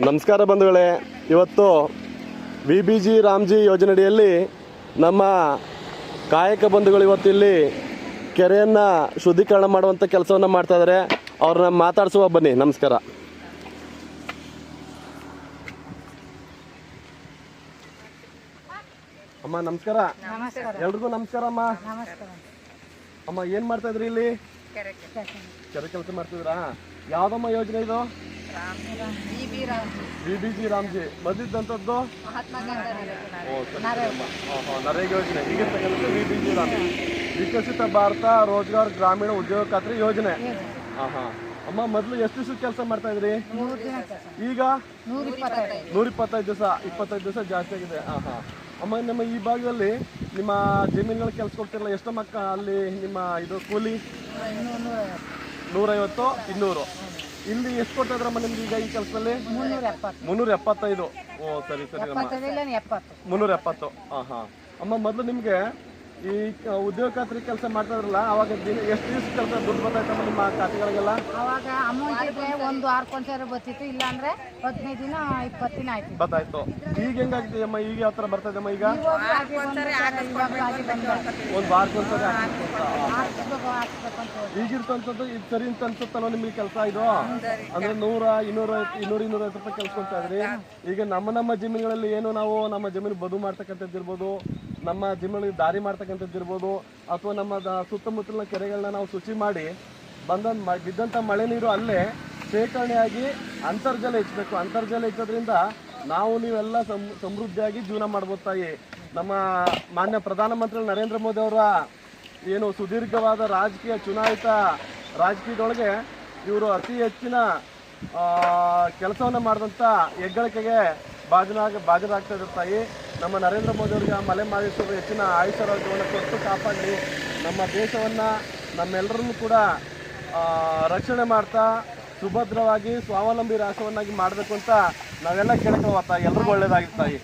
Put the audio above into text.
ನಮಸ್ಕಾರ ಬಂಧುಗಳೇ, ಇವತ್ತು VBG ರಾಮ್ಜಿ ಯೋಜನೆಯಡಿಯಲ್ಲಿ ನಮ್ಮ ಕಾಯಕ ಬಂಧುಗಳು ಇವತ್ತಿಲ್ಲಿ ಕೆರೆಯನ್ನು ಶುದ್ಧೀಕರಣ ಮಾಡುವಂಥ ಕೆಲಸವನ್ನು ಮಾಡ್ತಾ ಇದ್ದಾರೆ. ಅವ್ರನ್ನ ಮಾತಾಡಿಸುವ ಬನ್ನಿ. ನಮಸ್ಕಾರ ಅಮ್ಮ. ನಮಸ್ಕಾರ. ಎಲ್ರಿಗೂ ನಮಸ್ಕಾರ ಅಮ್ಮ. ಅಮ್ಮ ಏನು ಮಾಡ್ತಾ ಇದ್ರಿ ಇಲ್ಲಿ? ಕೆರೆ ಕೆಲಸ ಮಾಡ್ತಿದ್ರಾ? ಯಾವ್ದಮ್ಮ ಯೋಜನೆ ಇದು? VBG ರಾಮ್ಜಿ ಮೊದಲಿದ್ದಂಥದ್ದು ನರೇಗಾ ಯೋಜನೆ. ಈಗಿರ್ತಕ್ಕಂಥ VBG ರಾಮ್ಜಿ ವಿಕಸಿತ ಭಾರತ ರೋಜ್ಗಾರ್ ಗ್ರಾಮೀಣ ಉದ್ಯೋಗ ಖಾತ್ರಿ ಯೋಜನೆ. ಅಮ್ಮ ಮೊದಲು ಎಷ್ಟು ದಿವಸ ಕೆಲಸ ಮಾಡ್ತಾ ಇದ್ರಿ? ಈಗ 125 ದಿವಸ. 25 ದಿವಸ ಜಾಸ್ತಿ ಆಗಿದೆ. ಅಮ್ಮ, ನಮ್ಮ ಈ ಭಾಗದಲ್ಲಿ ನಿಮ್ಮ ಜಮೀನುಗಳ ಕೆಲಸ ಕೊಡ್ತಿರಲ್ಲ, ಎಷ್ಟು ಮಕ್ಕ ಅಲ್ಲಿ ನಿಮ್ಮ ಇದು ಕೂಲಿ? 150, 200. ಇಲ್ಲಿ ಎಷ್ಟು ಕೊಡ್ತಾ ಇದ್ರಮ್ಮ ನಿಮ್ಗೆ ಈಗ ಈ ಕೆಲಸದಲ್ಲಿ? 375. ಓ ಸರಿ ಸರಿ ಅಮ್ಮ, 370. ಅಮ್ಮ, ಮೊದಲು ನಿಮಗೆ ಈ ಉದ್ಯೋಗ ಖಾತ್ರಿ ಕೆಲಸ ಮಾಡ್ತಾ ಇದ್ರಲ್ಲ, ಅವಾಗ ಎಷ್ಟು ದಿವಸ ಕೆಲಸ ದುಡ್ಡು ಬರ್ತಾಯ್ತಮ್ಮ ನಿಮ್ಮ ಖಾತೆಗಳಿಗೆಲ್ಲ? ಅವಾಗ ಅಮೌಂಟ್ ಒಂದು ವಾರಕ್ಕೊಂದ್ಸರಿ ಬರ್ತಿತ್ತು, ಇಲ್ಲಾಂದ್ರೆ 15 ದಿನ 20 ದಿನ ಆಯ್ತು ಬರ್ತಾಯ್ತು. ಈಗ ಹೆಂಗಾಗಿದೆ ಅಮ್ಮ? ಈಗ ಯಾವ ಥರ ಬರ್ತಾ ಇದೆಮ್ಮ? ಈಗ ಒಂದು ವಾರಕ್ಕೊಂದ್ಸರಿ ಈಗಿರ್ತಂಥದ್ದು ಇದು ಸರಿ ಅಂತ ಅನ್ಸುತ್ತಲ್ಲ ನಿಮಗೆ ಕೆಲಸ ಇದು? ಅಂದ್ರೆ 100, 250 ರೂಪಾಯಿ ಕೆಲಸ ಕೊಡ್ತಾ ಇದ್ರಿ. ಈಗ ನಮ್ಮ ಜಮೀನುಗಳಲ್ಲಿ ಏನು ನಾವು ನಮ್ಮ ಜಮೀನು ಬದು ಮಾಡ್ತಕ್ಕಂಥದ್ದು ಇರ್ಬೋದು, ನಮ್ಮ ಜಮೀನಿಗೆ ದಾರಿ ಮಾಡ್ತಕ್ಕಂಥದ್ದು ಇರ್ಬೋದು, ಅಥವಾ ನಮ್ಮ ಸುತ್ತಮುತ್ತಲಿನ ಕೆರೆಗಳನ್ನ ನಾವು ಶುಚಿ ಮಾಡಿ ಬಿದ್ದಂಥ ಮಳೆ ನೀರು ಅಲ್ಲೇ ಶೇಖರಣೆಯಾಗಿ ಅಂತರ್ಜಲ ಹೆಚ್ಚಬೇಕು. ಅಂತರ್ಜಲ ಹೆಚ್ಚೋದ್ರಿಂದ ನಾವು ನೀವೆಲ್ಲ ಸಮೃದ್ಧಿಯಾಗಿ ಜೀವನ ಮಾಡ್ಬೋದು ತಾಯಿ. ನಮ್ಮ ಮಾನ್ಯ ಪ್ರಧಾನಮಂತ್ರಿ ನರೇಂದ್ರ ಮೋದಿ ಅವರ ಏನು ಸುದೀರ್ಘವಾದ ರಾಜಕೀಯ ಚುನಾಯಿತ ರಾಜಕೀಯದೊಳಗೆ ಇವರು ಅತಿ ಹೆಚ್ಚಿನ ಕೆಲಸವನ್ನು ಮಾಡಿದಂಥ ಹೆಗ್ಗಳಿಕೆಗೆ ಬಾಜರಾಗ್ತಾ ಇದ್ದಾರೆ ತಾಯಿ. ನಮ್ಮ ನರೇಂದ್ರ ಮೋದಿ ಅವರಿಗೆ ಮಲೆ ಮಹದೇಶ್ವರರು ಹೆಚ್ಚಿನ ಆಯುಷ್ಯವನ್ನು ಕೊಟ್ಟು ಕಾಪಾಡಲಿ. ನಮ್ಮ ದೇಶವನ್ನು ನಮ್ಮೆಲ್ಲರನ್ನು ಕೂಡ ರಕ್ಷಣೆ ಮಾಡ್ತಾ ಸುಭದ್ರವಾಗಿ ಸ್ವಾವಲಂಬಿ ರಾಷ್ಟ್ರವನ್ನಾಗಿ ಮಾಡಬೇಕು ಅಂತ ನಾವೆಲ್ಲ ಕೇಳ್ಕೊಳ್ಳುವ ತಾಯಿ. ಎಲ್ರಿಗೂ ಒಳ್ಳೇದಾಗಿತ್ತು ತಾಯಿ.